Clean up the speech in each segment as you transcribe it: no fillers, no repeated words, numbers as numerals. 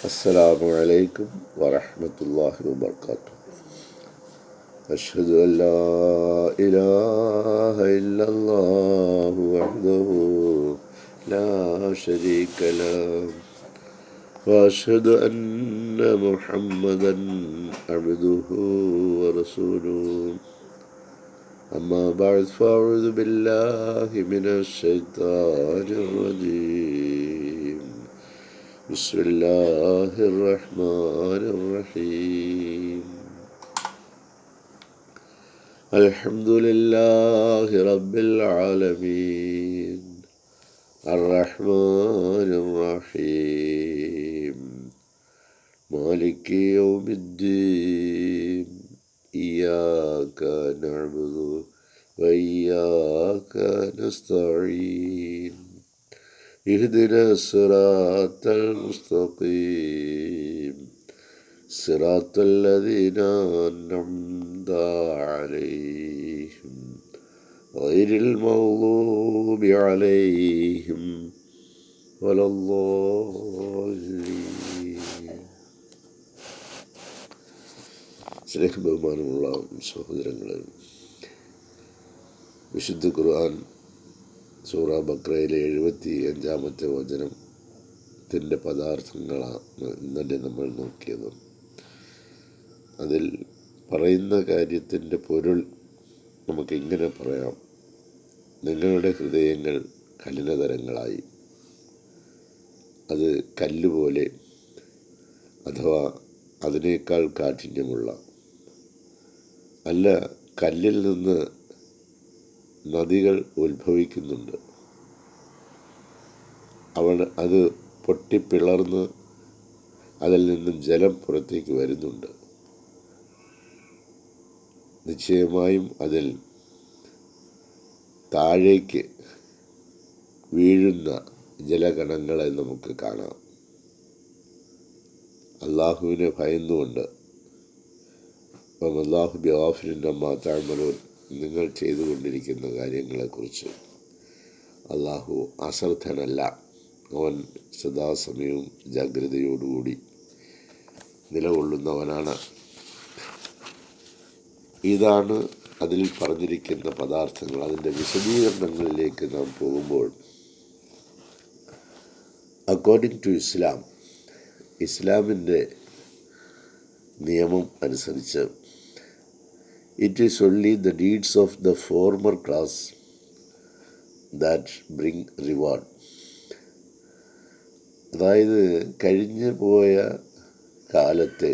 അസ്സലാമു അലൈക്കും വറഹ്മത്തുള്ളാഹി വബറകാതുഹു. അഷ്ഹദു അൻ ലാ ഇലാഹ ഇല്ലല്ലാഹു വഹ്ദഹു ലാ ശരീക ലഹു വഅഷ്ഹദു അന്ന മുഹമ്മദൻ അബ്ദുഹു വറസൂലുഹു. അമ്മാ ബഅദ് ഫഅഊദു ബില്ലാഹി മിനശ് ശൈത്വാനിർ റജീം. ബിസ്മില്ലാഹിർ റഹ്മാനിർ റഹീം. അൽഹംദുലില്ലാഹി റബ്ബിൽ ആലമീൻ അർറഹ്മാനിർ റഹീം മാലികി യൗമിദ്ദീൻ ഇയ്യാക നഅ്ബുദു വഇയ്യാക നസ്തഈൻ ഇഹ്ദിന സിറാത്തൽ മുസ്തഖീം സിറാത്തൽ ലദീന അൻഅംത അലൈഹിം ഗൈറിൽ മഗ്ദൂബി അലൈഹിം വലദ്ദാല്ലീൻ. സ്നേഹ ബഹുമാനമുള്ള സഹോദരങ്ങളെ, വിശുദ്ധ ഖുർആൻ സൂറ ബഖറയിലെ 75-ാമത്തെ വചനത്തിൻ്റെ പദാർത്ഥങ്ങളാണ് ഇന്നലെ നമ്മൾ നോക്കിയത്. അതിൽ പറയുന്ന കാര്യത്തിൻ്റെ പൊരുൾ നമുക്കിങ്ങനെ പറയാം: നിങ്ങളുടെ ഹൃദയങ്ങൾ കഠിനതരങ്ങളായി, അത് കല്ലുപോലെ അഥവാ അതിനേക്കാൾ കാഠിന്യമുള്ള, അല്ല, കല്ലിൽ നിന്ന് നദികൾ ഉത്ഭവിക്കുന്നുണ്ട്. അത് പൊട്ടിപ്പിളർന്ന് അതിൽ നിന്നും ജലം പുറത്തേക്ക് വരുന്നുണ്ട്. നിശ്ചയമായും അതിൽ താഴേക്ക് വീഴുന്ന ജലകണങ്ങളെ നമുക്ക് കാണാം. അള്ളാഹുവിനെ ഭയന്നുകൊണ്ട്, അല്ലാഹു ബിഗാഫിലിൻ അമ്മാ തഅമലൂൻ, നിങ്ങൾ ചെയ്തുകൊണ്ടിരിക്കുന്ന കാര്യങ്ങളെക്കുറിച്ച് അള്ളാഹു അശ്രദ്ധനല്ല. അവൻ സദാസമയവും ജാഗ്രതയോടുകൂടി നിലകൊള്ളുന്നവനാണ്. ഇതാണ് അതിൽ പറഞ്ഞിരിക്കുന്ന പദാർത്ഥങ്ങൾ. അതിൻ്റെ വിശദീകരണങ്ങളിലേക്ക് നാം പോകുമ്പോൾ, അക്കോർഡിംഗ് ടു ഇസ്ലാമിൻ്റെ നിയമം അനുസരിച്ച്, it is only the deeds of the former class that bring reward. അതായത് കഴിഞ്ഞു പോയ കാലത്തെ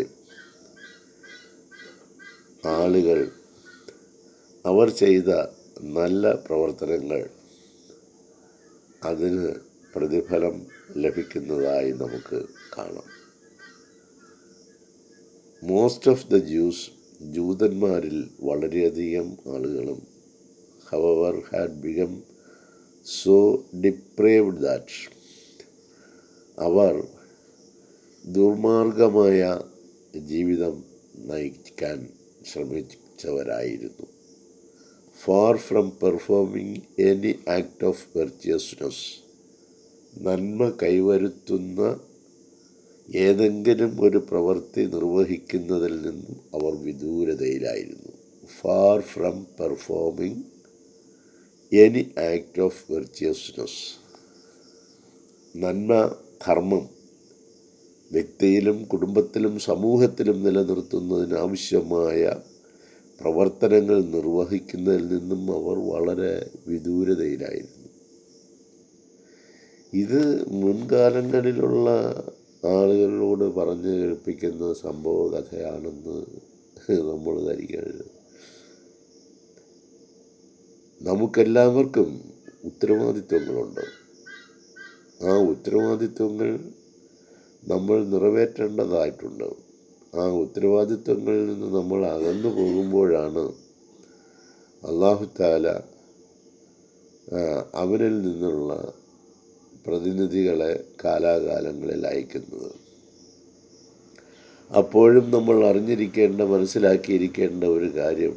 ആളുകൾ അവർ ചെയ്ത നല്ല പ്രവർത്തനങ്ങൾ, അതിന് പ്രതിഫലം ലഭിക്കുന്നതായി നമുക്ക് കാണാം. മോസ്റ്റ് ഓഫ് ദ ജൂതന്മാരിൽ വളരെയധികം ആളുകളും however had become so depraved that അവർ ദുർമാർഗമായ ജീവിതം നയിക്കാൻ ശ്രമിച്ചവരായിരുന്നു. Far from performing any act of virtuousness, നന്മ കൈവരുത്തുന്ന ഏതെങ്കിലും ഒരു പ്രവൃത്തി നിർവഹിക്കുന്നതിൽ നിന്നും അവർ വിദൂരതയിലായിരുന്നു. Far from performing any act of virtuousness, നന്മ, ധർമ്മം വ്യക്തിയിലും കുടുംബത്തിലും സമൂഹത്തിലും നിലനിർത്തുന്നതിനാവശ്യമായ പ്രവർത്തനങ്ങൾ നിർവഹിക്കുന്നതിൽ നിന്നും അവർ വളരെ വിദൂരതയിലായിരുന്നു. ഇത് മുൻകാലങ്ങളിലുള്ള ആളുകളോട് പറഞ്ഞു കേൾപ്പിക്കുന്ന സംഭവ കഥയാണെന്ന് നമ്മൾ ധരിക്കരുത്. നമുക്കെല്ലാവർക്കും ഉത്തരവാദിത്വങ്ങളുണ്ട്. ആ ഉത്തരവാദിത്വങ്ങൾ നമ്മൾ നിറവേറ്റേണ്ടതായിട്ടുണ്ട്. ആ ഉത്തരവാദിത്വങ്ങളിൽ നിന്ന് നമ്മൾ അകന്നു പോകുമ്പോഴാണ് അല്ലാഹു തആല അവനിൽ നിന്നുള്ള പ്രതിനിധികളെ കാലാകാലങ്ങളിൽ അയക്കുന്നത്. അപ്പോഴും നമ്മൾ അറിഞ്ഞിരിക്കേണ്ട, മനസ്സിലാക്കിയിരിക്കേണ്ട ഒരു കാര്യം,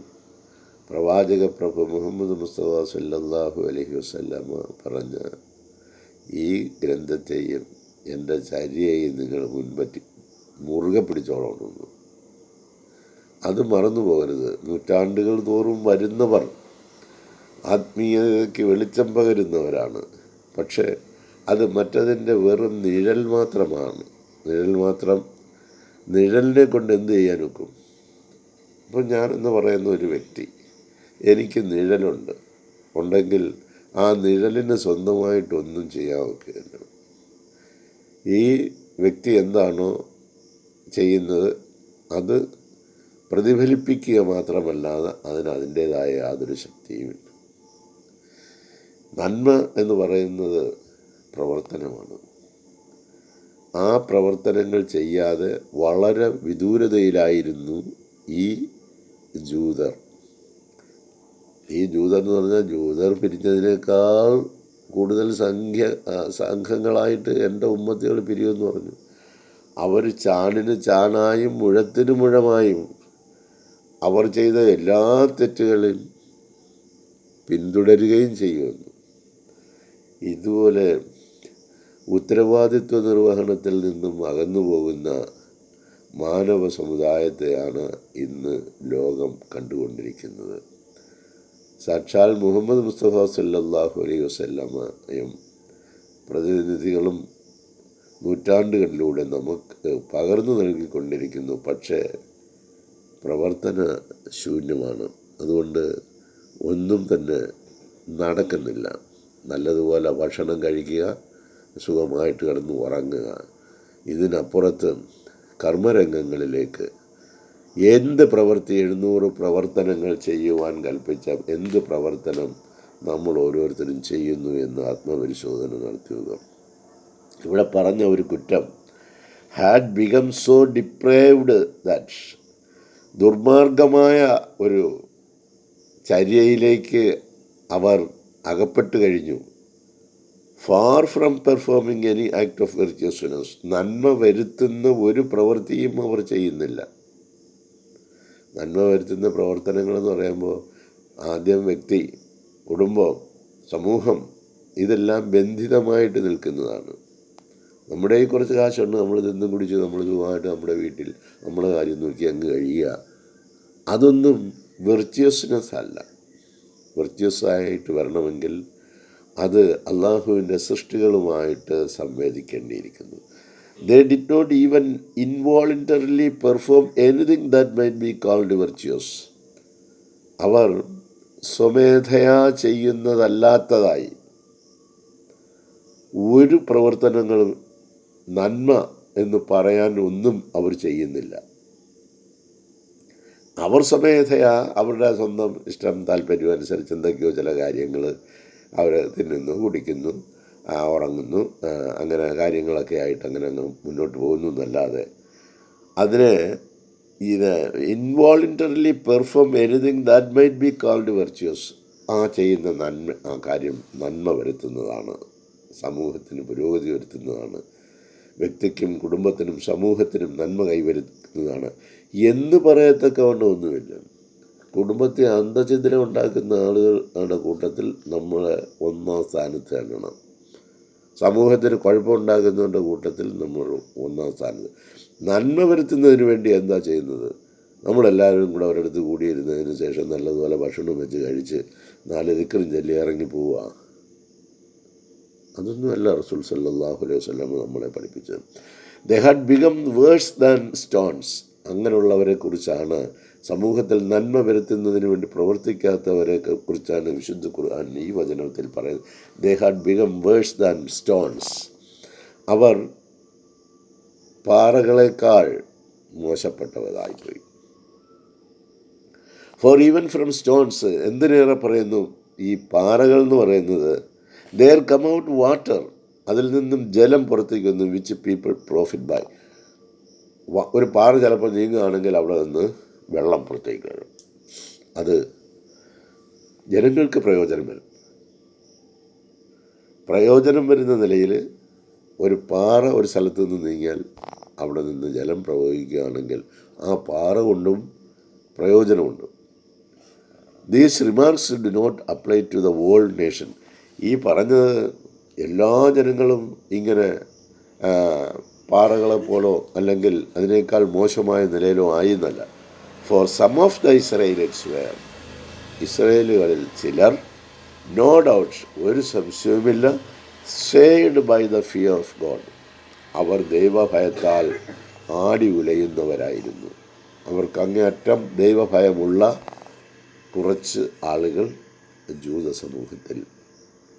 പ്രവാചക പ്രഭു മുഹമ്മദ് മുസ്തഫ സല്ലല്ലാഹു അലൈഹി വസല്ലമ പറഞ്ഞ ഈ ഗ്രന്ഥത്തെയും എൻ്റെ ചര്യയെ നിങ്ങൾ മുറുകെ പിടിച്ചോളണമെന്ന്. അത് മറന്നു പോകരുത്. നൂറ്റാണ്ടുകൾ തോറും വരുന്നവർ ആത്മീയതയ്ക്ക് വെളിച്ചം പകരുന്നവരാണ്. പക്ഷേ അത് മറ്റതിൻ്റെ വെറും നിഴൽ മാത്രമാണ്. നിഴലിനെ കൊണ്ട് എന്ത് ചെയ്യാൻ ഒക്കും? ഇപ്പോൾ ഞാനെന്ന് പറയുന്ന ഒരു വ്യക്തി, എനിക്ക് ഉണ്ടെങ്കിൽ ആ നിഴലിന് സ്വന്തമായിട്ടൊന്നും ചെയ്യാൻ ഒക്കുകയില്ല. ഈ വ്യക്തി എന്താണോ ചെയ്യുന്നത് അത് പ്രതിഫലിപ്പിക്കുക മാത്രമല്ലാതെ അതിൻ്റേതായ യാതൊരു ശക്തിയുമില്ല. നന്മ എന്ന് പറയുന്നത് പ്രവർത്തനമാണ്. ആ പ്രവർത്തനങ്ങൾ ചെയ്യാതെ വളരെ വിദൂരതയിലായിരുന്നു ഈ ജൂതർ. എന്ന് പറഞ്ഞാൽ ജൂതർ പിരിഞ്ഞതിനേക്കാൾ കൂടുതൽ സംഘങ്ങളായിട്ട് എൻ്റെ ഉമ്മത്തികൾ പിരിയുമെന്ന് പറഞ്ഞു. അവർ ചാണിന് ചാണായും മുഴത്തിന് മുഴമായും അവർ ചെയ്ത എല്ലാ തെറ്റുകളെയും പിന്തുടരുകയും ചെയ്യുമെന്ന്. ഇതുപോലെ ഉത്തരവാദിത്വ നിർവഹണത്തിൽ നിന്നും അകന്നു പോകുന്ന മാനവ സമുദായത്തെയാണ് ഇന്ന് ലോകം കണ്ടുകൊണ്ടിരിക്കുന്നത്. സാക്ഷാൽ മുഹമ്മദ് മുസ്തഫ സല്ലല്ലാഹു അലൈഹി വസല്ലമയും പ്രതിനിധികളും നൂറ്റാണ്ടുകളിലൂടെ നമുക്ക് പകർന്നു നൽകിക്കൊണ്ടിരിക്കുന്നു. പക്ഷേ പ്രവർത്തന ശൂന്യമാണ്. അതുകൊണ്ട് ഒന്നും തന്നെ നടക്കുന്നില്ല. നല്ലതുപോലെ ഭക്ഷണം കഴിക്കുക, സുഖമായിട്ട് കിടന്ന് ഉറങ്ങുക. ഇതിനപ്പുറത്ത് കർമ്മരംഗങ്ങളിലേക്ക് എന്ത് പ്രവൃത്തി 700 പ്രവർത്തനങ്ങൾ ചെയ്യുവാൻ കൽപ്പിച്ച എന്ത് പ്രവർത്തനം നമ്മൾ ഓരോരുത്തരും ചെയ്യുന്നു എന്ന് ആത്മപരിശോധന നടത്തുക. ഇവിടെ പറഞ്ഞ ഒരു കുറ്റം, had become so depraved that, ദുർമാർഗമായ ഒരു ചര്യയിലേക്ക് അവർ അകപ്പെട്ടു കഴിഞ്ഞു. Far from performing any act of virtuousness, നന്മ വരുത്തുന്ന ഒരു പ്രവൃത്തിയും അവർ ചെയ്യുന്നില്ല. നന്മ വരുത്തുന്ന പ്രവർത്തനങ്ങളെന്ന് പറയുമ്പോൾ ആദ്യം വ്യക്തി, കുടുംബം, സമൂഹം ഇതെല്ലാം ബന്ധിതമായിട്ട് നിൽക്കുന്നതാണ്. നമ്മുടെ ഈ കുറച്ച് കാശുണ്ട്, നമ്മൾ തിന്നും കുടിച്ച് നമ്മൾ സുഖമായിട്ട് നമ്മുടെ വീട്ടിൽ നമ്മുടെ കാര്യം നോക്കി അങ്ങ് കഴിയുക. അതൊന്നും വെർച്വസ്നെസ് അല്ല. വെർച്വസായിട്ട് വരണമെങ്കിൽ അത് അള്ളാഹുവിൻ്റെ സൃഷ്ടികളുമായിട്ട് സംവേദിക്കേണ്ടിയിരിക്കുന്നു. They did not even involuntarily perform anything that might be called virtuous. അവർ സ്വമേധയാ ചെയ്യുന്നതല്ലാത്തതായി ഒരു പ്രവർത്തനങ്ങളും നന്മ എന്ന് പറയാൻ ഒന്നും അവർ ചെയ്യുന്നില്ല. അവർ സ്വമേധയാ അവരുടെ സ്വന്തം ഇഷ്ടം താല്പര്യം അനുസരിച്ച് എന്തൊക്കെയോ ചില കാര്യങ്ങൾ അവർ തിന്നുന്നു, കുടിക്കുന്നു, ഉറങ്ങുന്നു, അങ്ങനെ കാര്യങ്ങളൊക്കെ ആയിട്ട് അങ്ങനെ അങ്ങ് മുന്നോട്ട് പോകുന്നു എന്നല്ലാതെ അതിനെ involuntarily perform anything that might be called virtuous. ആ ചെയ്യുന്ന കാര്യം നന്മ വരുത്തുന്നതാണ്, സമൂഹത്തിന് പുരോഗതി വരുത്തുന്നതാണ്, വ്യക്തിക്കും കുടുംബത്തിനും സമൂഹത്തിനും നന്മ കൈവരുത്തുന്നതാണ് എന്ന് പറയത്തക്കവണ്ണം ഒന്നുമില്ല. കുടുംബത്തെ അന്തഛിദ്രം ഉണ്ടാക്കുന്ന ആളുകളുടെ കൂട്ടത്തിൽ നമ്മളെ ഒന്നാം സ്ഥാനത്ത് എണ്ണണം. സമൂഹത്തിന് കുഴപ്പമുണ്ടാക്കുന്നവരുടെ കൂട്ടത്തിൽ നമ്മൾ ഒന്നാം സ്ഥാനത്ത്. നന്മ വരുത്തുന്നതിന് വേണ്ടി എന്താ ചെയ്യുന്നത്? നമ്മളെല്ലാവരും കൂടെ ഒരിടത്ത് കൂടിയിരുന്നതിന് ശേഷം നല്ലതുപോലെ ഭക്ഷണം വെച്ച് കഴിച്ച് 4 ദിക്റും ചൊല്ലി ഇറങ്ങി പോവുക. അതൊന്നുമല്ല റസൂൽ സല്ലല്ലാഹു അലൈഹി വസല്ലം നമ്മളെ പഠിപ്പിച്ചത്. ദേ had become worse than stones. അങ്ങനെയുള്ളവരെ കുറിച്ചാണ്, സമൂഹത്തിൽ നന്മ വരുത്തുന്നതിന് വേണ്ടി പ്രവർത്തിക്കാത്തവരെ കുറിച്ചാണ് വിശുദ്ധ ഖുർആൻ ഈ വചനത്തിൽ പറയുന്നത്. They had become worse than stones. അവർ പാറകളെക്കാൾ മോശപ്പെട്ടവരായിപ്പോയി. ഫോർ ഈവൻ ഫ്രം സ്റ്റോൺസ്, എന്തിനേറെ പറയുന്നു, ഈ പാറകൾ എന്ന് പറയുന്നത് ദെയർ കം ഔട്ട് വാട്ടർ, അതിൽ നിന്നും ജലം പുറത്തേക്ക് വന്നു, വിച്ച് പീപ്പിൾ പ്രോഫിറ്റ് ബൈ. ഒരു പാറ ചിലപ്പോൾ നീങ്ങുകയാണെങ്കിൽ അവിടെ നിന്ന് വെള്ളം പുറത്തേക്ക് വരും. അത് ജനങ്ങൾക്ക് പ്രയോജനം വരുന്ന നിലയിൽ ഒരു പാറ ഒരു സ്ഥലത്ത് നിന്ന് നീങ്ങിയാൽ അവിടെ നിന്ന് ജലം പ്രവഹിക്കുകയാണെങ്കിൽ ആ പാറ കൊണ്ടും പ്രയോജനമുണ്ട്. These remarks do not apply to the world nation. ഈ പറഞ്ഞത് എല്ലാ ജനങ്ങളും ഇങ്ങനെ പാറകളെപ്പോലോ അല്ലെങ്കിൽ അതിനേക്കാൾ മോശമായ നിലയിലോ ആയിരുന്നല്ല. For some of the Israelites were, ഇസ്രയേലുകളിൽ ചിലർ, നോ ഡൗട്ട്, ഒരു സംശയവുമില്ല, saved by the fear of God, അവർ ദൈവഭയത്താൽ ആടി ഉലയുന്നവരായിരുന്നു. അവർക്ക് അങ്ങേയറ്റം ദൈവഭയമുള്ള കുറച്ച് ആളുകൾ ജൂത സമൂഹത്തിൽ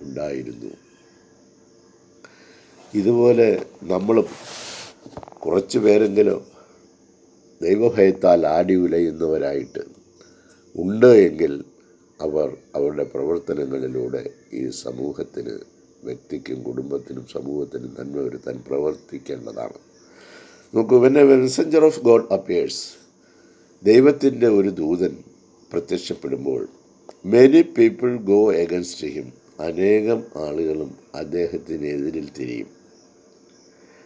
ഉണ്ടായിരുന്നു. ഇതുപോലെ നമ്മളും കുറച്ച് പേരെങ്കിലും ദൈവഭയത്താൽ ആടി ഉലയുന്നവരായിട്ട് ഉണ്ട് എങ്കിൽ അവർ അവരുടെ പ്രവർത്തനങ്ങളിലൂടെ ഈ സമൂഹത്തിന്, വ്യക്തിക്കും കുടുംബത്തിനും സമൂഹത്തിനും നന്മ വരുത്താൻ പ്രവർത്തിക്കേണ്ടതാണ്. നോക്കൂ, when a messenger of God appears, ദൈവത്തിൻ്റെ ഒരു ദൂതൻ പ്രത്യക്ഷപ്പെടുമ്പോൾ, many people go against him, അനേകം ആളുകളും അദ്ദേഹത്തിനെതിരിൽ തിരിയും.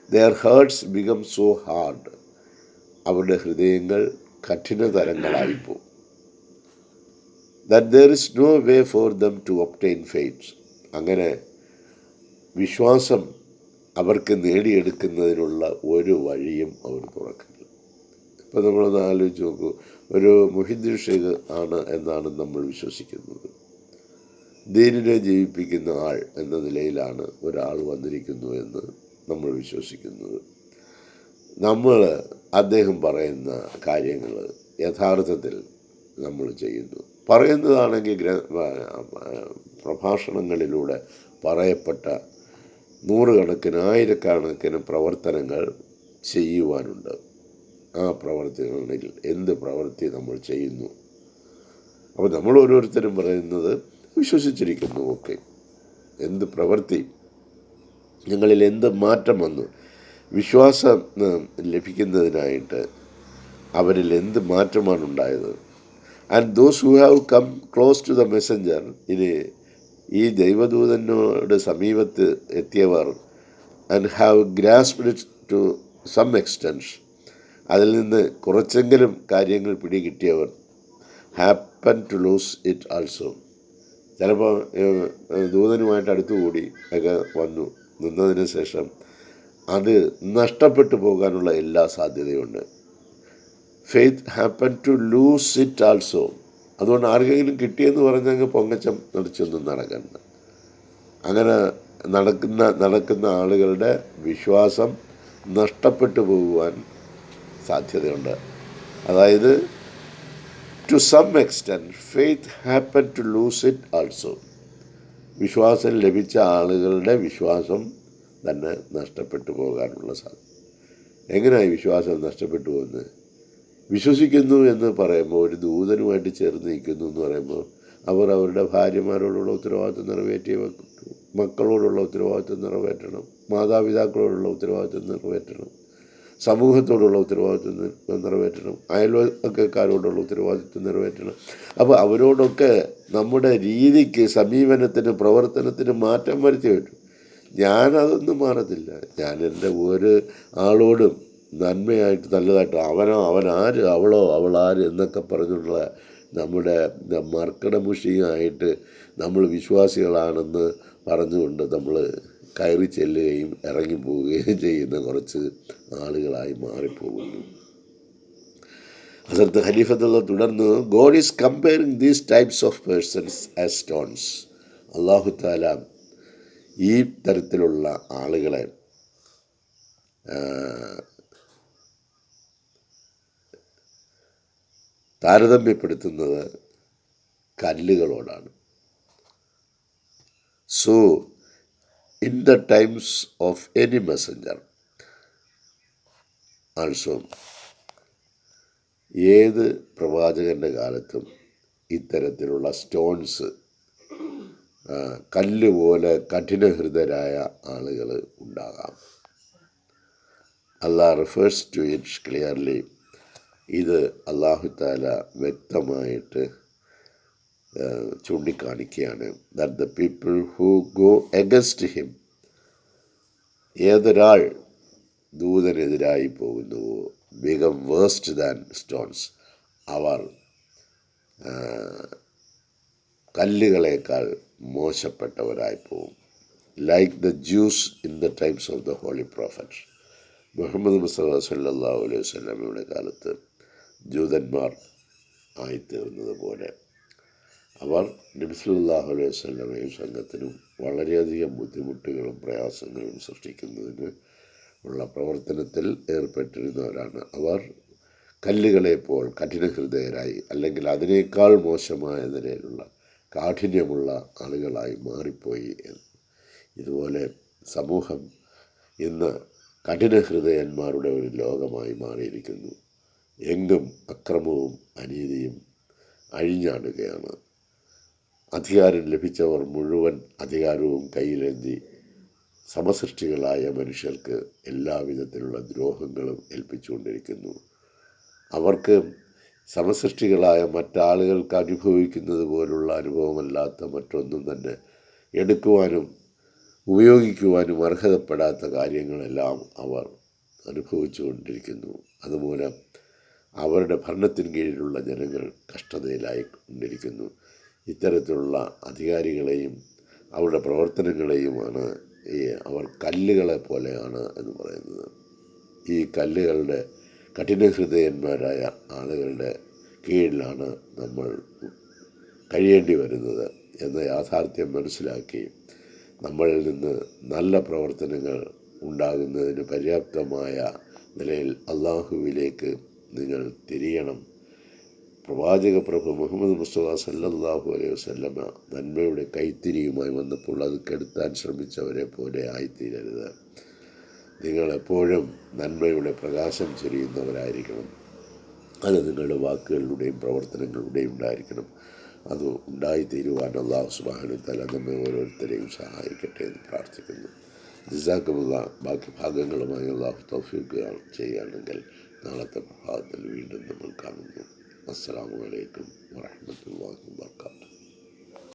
Their hearts become so hard, അവരുടെ ഹൃദയങ്ങൾ കഠിനതരങ്ങളായിപ്പോവും. That there is no way for them to obtain faith, അങ്ങനെ വിശ്വാസം അവർക്ക് നേടിയെടുക്കുന്നതിനുള്ള ഒരു വഴിയും അവർ തുറക്കില്ല. ഇപ്പം നമ്മളൊന്ന് ആലോചിച്ച് നോക്കൂ, ഒരു മുഹിദ്ദീൻ ഷേഖ് ആണ് എന്നാണ് നമ്മൾ വിശ്വസിക്കുന്നത്. ദീനിനെ ജീവിപ്പിക്കുന്ന ആൾ എന്ന നിലയിലാണ് ഒരാൾ വന്നിരിക്കുന്നു എന്ന് നമ്മൾ വിശ്വസിക്കുന്നത്. നമ്മൾ അദ്ദേഹം പറയുന്ന കാര്യങ്ങൾ യഥാർത്ഥത്തിൽ നമ്മൾ ചെയ്യുന്നു. പറയുന്നതാണെങ്കിൽ പ്രഭാഷണങ്ങളിലൂടെ പറയപ്പെട്ട നൂറുകണക്കിന് ആയിരക്കണക്കിന് പ്രവർത്തനങ്ങൾ ചെയ്യുവാനുണ്ട്. ആ പ്രവർത്തികളിൽ എന്ത് പ്രവൃത്തി നമ്മൾ ചെയ്യുന്നു? അപ്പോൾ നമ്മൾ ഓരോരുത്തരും പറയുന്നത് വിശ്വസിച്ചിരിക്കുന്നു. ഓക്കെ, എന്ത് പ്രവൃത്തി, ഞങ്ങളിൽ എന്ത് മാറ്റം വന്നു, വിശ്വാസം ലഭിക്കുന്നതിനായിട്ട് അവരിൽ എന്ത് മാറ്റമാണ് ഉണ്ടായത്? And those who have come close to the messenger, ഇനി ഈ ദൈവദൂതനോട് സമീപത്ത് എത്തിയവർ, and have grasped it to some extents, അതിൽ നിന്ന് കുറച്ചെങ്കിലും കാര്യങ്ങൾ പിടികിട്ടിയവർ, happen to lose it also, ചിലപ്പോൾ ദൂതനുമായിട്ട് അടുത്തുകൂടി ഒക്കെ വന്നു നിന്നതിന് ശേഷം അത് നഷ്ടപ്പെട്ടു പോകാനുള്ള എല്ലാ സാധ്യതയുണ്ട്. Faith happen to lose it also. അതുകൊണ്ട് ആർക്കെങ്കിലും കിട്ടിയെന്ന് പറഞ്ഞങ്ങ് പൊങ്ങച്ചം നടിച്ചൊന്നും നടക്കണ്ട. അങ്ങനെ നടക്കുന്ന ആളുകളുടെ വിശ്വാസം നഷ്ടപ്പെട്ടു പോകുവാൻ സാധ്യതയുണ്ട്. അതായത് to some extent faith happen to lose it also. വിശ്വാസം ലഭിച്ച ആളുകളുടെ വിശ്വാസം തന്നെ നഷ്ടപ്പെട്ടു പോകാനുള്ള സാധ്യത. എങ്ങനെയായി വിശ്വാസം നഷ്ടപ്പെട്ടു പോകുന്നത്? വിശ്വസിക്കുന്നു എന്ന് പറയുമ്പോൾ, ഒരു ദൂതനുമായിട്ട് ചേർന്ന് നിൽക്കുന്നു എന്ന് പറയുമ്പോൾ, അവർ അവരുടെ ഭാര്യമാരോടുള്ള ഉത്തരവാദിത്വം നിറവേറ്റിയ മക്കളോടുള്ള ഉത്തരവാദിത്വം നിറവേറ്റണം, മാതാപിതാക്കളോടുള്ള ഉത്തരവാദിത്വം നിറവേറ്റണം, സമൂഹത്തോടുള്ള ഉത്തരവാദിത്വം നിറവേറ്റണം, അയൽവക്കക്കാരോടുള്ള ഉത്തരവാദിത്വം നിറവേറ്റണം. അപ്പോൾ അവരോടൊക്കെ നമ്മുടെ രീതിക്ക്, സമീപനത്തിന്, പ്രവർത്തനത്തിന് മാറ്റം വരുത്തി പറ്റും. ഞാനതൊന്നും മാറത്തില്ല. ഞാൻ എൻ്റെ ഒരു ആളോടും നന്മയായിട്ട്, നല്ലതായിട്ട്, അവനാര്, അവളോ അവളാര് എന്നൊക്കെ പറഞ്ഞുള്ള നമ്മുടെ മർക്കടമുഷിയായിട്ട് നമ്മൾ വിശ്വാസികളാണെന്ന് പറഞ്ഞുകൊണ്ട് നമ്മൾ കയറി ചെല്ലുകയും ഇറങ്ങിപ്പോവുകയും ചെയ്യുന്ന കുറച്ച് ആളുകളായി മാറിപ്പോകുന്നു. ഹസരത്ത് ഖലീഫത്തുള്ള തുടർന്ന്, God is comparing these types of persons as stones. അല്ലാഹു തആല ഈ തരത്തിലുള്ള ആളുകളെ താരതമ്യപ്പെടുത്തുന്നത് കല്ലുകളോടാണ്. So in the times of any messenger also, ഏത് പ്രവാചകൻ്റെ കാലത്തും ഇത്തരത്തിലുള്ള സ്റ്റോൺസ്, കല്ല് പോലെ കഠിനഹൃദയരായ ആളുകൾ ഉണ്ടാകാം. അല്ലാഹ് റിഫേഴ്സ് ടു ഇറ്റ് ക്ലിയർലി. ഇത് അല്ലാഹു തആല വ്യക്തമായിട്ട് ചൂണ്ടിക്കാണിക്കുകയാണ്. That the people who go against him, ഏതൊരാൾ ദൂതനെതിരായി പോകുന്നുവോ, ബികം വേഴ്സ്റ്റ് ദാൻ സ്റ്റോൺസ്, അവർ കല്ലുകളേക്കാൾ മോശപ്പെട്ടവരായി പോകും. like the Jews in the times of the Holy Prophet. Muhammad Mustafa സല്ലല്ലാഹു അലൈഹി വസല്ലമയുടെ കാലത്ത് ജൂതന്മാർ ആയിത്തീർന്നത് പോലെ അവർ നബി സല്ലല്ലാഹു അലൈഹി വസല്ലമയും സംഘത്തിനും വളരെയധികം ബുദ്ധിമുട്ടുകളും പ്രയാസങ്ങളും സൃഷ്ടിക്കുന്നതിന് ഉള്ള പ്രവർത്തനത്തിൽ ഏർപ്പെട്ടിരുന്നവരാണ്. അവർ കല്ലുകളെപ്പോൾ കഠിനഹൃദയരായി, അല്ലെങ്കിൽ അതിനേക്കാൾ മോശമായ നിലയിലുള്ള കാഠിന്യമുള്ള ആളുകളായി മാറിപ്പോയി. ഇതുപോലെ സമൂഹം ഇന്ന് കഠിനഹൃദയന്മാരുടെ ഒരു ലോകമായി മാറിയിരിക്കുന്നു. എങ്കും അക്രമവും അനീതിയും അഴിഞ്ഞാടുകയാണ്. അധികാരം ലഭിച്ചവർ മുഴുവൻ അധികാരവും കയ്യിലേന്തി സമസൃഷ്ടികളായ മനുഷ്യർക്ക് എല്ലാവിധത്തിലുള്ള ദ്രോഹങ്ങളും ഏൽപ്പിച്ചുകൊണ്ടിരിക്കുന്നു. അവർക്ക് സമസൃഷ്ടികളായ മറ്റാളുകൾക്ക് അനുഭവിക്കുന്നത് പോലുള്ള അനുഭവമല്ലാത്ത മറ്റൊന്നും തന്നെ എടുക്കുവാനും ഉപയോഗിക്കുവാനും അർഹതപ്പെടാത്ത കാര്യങ്ങളെല്ലാം അവർ അനുഭവിച്ചു കൊണ്ടിരിക്കുന്നു. അതുമൂലം അവരുടെ ഭരണത്തിന് കീഴിലുള്ള ജനങ്ങൾ കഷ്ടതയിലായി കൊണ്ടിരിക്കുന്നു. ഇത്തരത്തിലുള്ള അധികാരികളെയും അവരുടെ പ്രവർത്തനങ്ങളെയുമാണ് അവർ കല്ലുകളെ പോലെയാണ് എന്ന് പറയുന്നത്. ഈ കല്ലുകളുടെ കഠിനഹൃദയന്മാരായ ആളുകളുടെ കീഴിലാണ് നമ്മൾ കഴിയേണ്ടി വരുന്നത് എന്ന യാഥാർത്ഥ്യം മനസ്സിലാക്കി നമ്മളിൽ നിന്ന് നല്ല പ്രവർത്തനങ്ങൾ ഉണ്ടാകുന്നതിന് പര്യാപ്തമായ നിലയിൽ അള്ളാഹുവിലേക്ക് നിങ്ങൾ തിരിയണം. പ്രവാചക പ്രഭു മുഹമ്മദ് മുസ്തഫ സല്ലല്ലാഹു അലൈഹി വസല്ലമ നന്മയുടെ കൈത്തിരിയുമായി വന്നപ്പോൾ അത് കെടുത്താൻ ശ്രമിച്ചവരെ പോലെ ആയിത്തീരരുത്. നിങ്ങളെപ്പോഴും നന്മയുടെ പ്രകാശം ചൊരിയുന്നവരായിരിക്കണം. അത് നിങ്ങളുടെ വാക്കുകളിലൂടെയും പ്രവർത്തനങ്ങളിലൂടെയും ഉണ്ടായിരിക്കണം. അത് ഉണ്ടായിത്തീരുവാൻ അല്ലാഹു സുബ്ഹാനഹു വ തആല നമ്മെ ഓരോരുത്തരെയും സഹായിക്കട്ടെ എന്ന് പ്രാർത്ഥിക്കുന്നു. ജസാക്കമുള്ള ബാക്കി ഭാഗങ്ങളുമായി അല്ലാഹു തൗഫീഖ് ചെയ്യുകയാണെങ്കിൽ നാളത്തെ പ്രഭാതത്തിൽ വീണ്ടും നമ്മൾ കാണുന്നു. അസ്സലാമു അലൈക്കും വറഹ്മത്തുള്ളാഹി.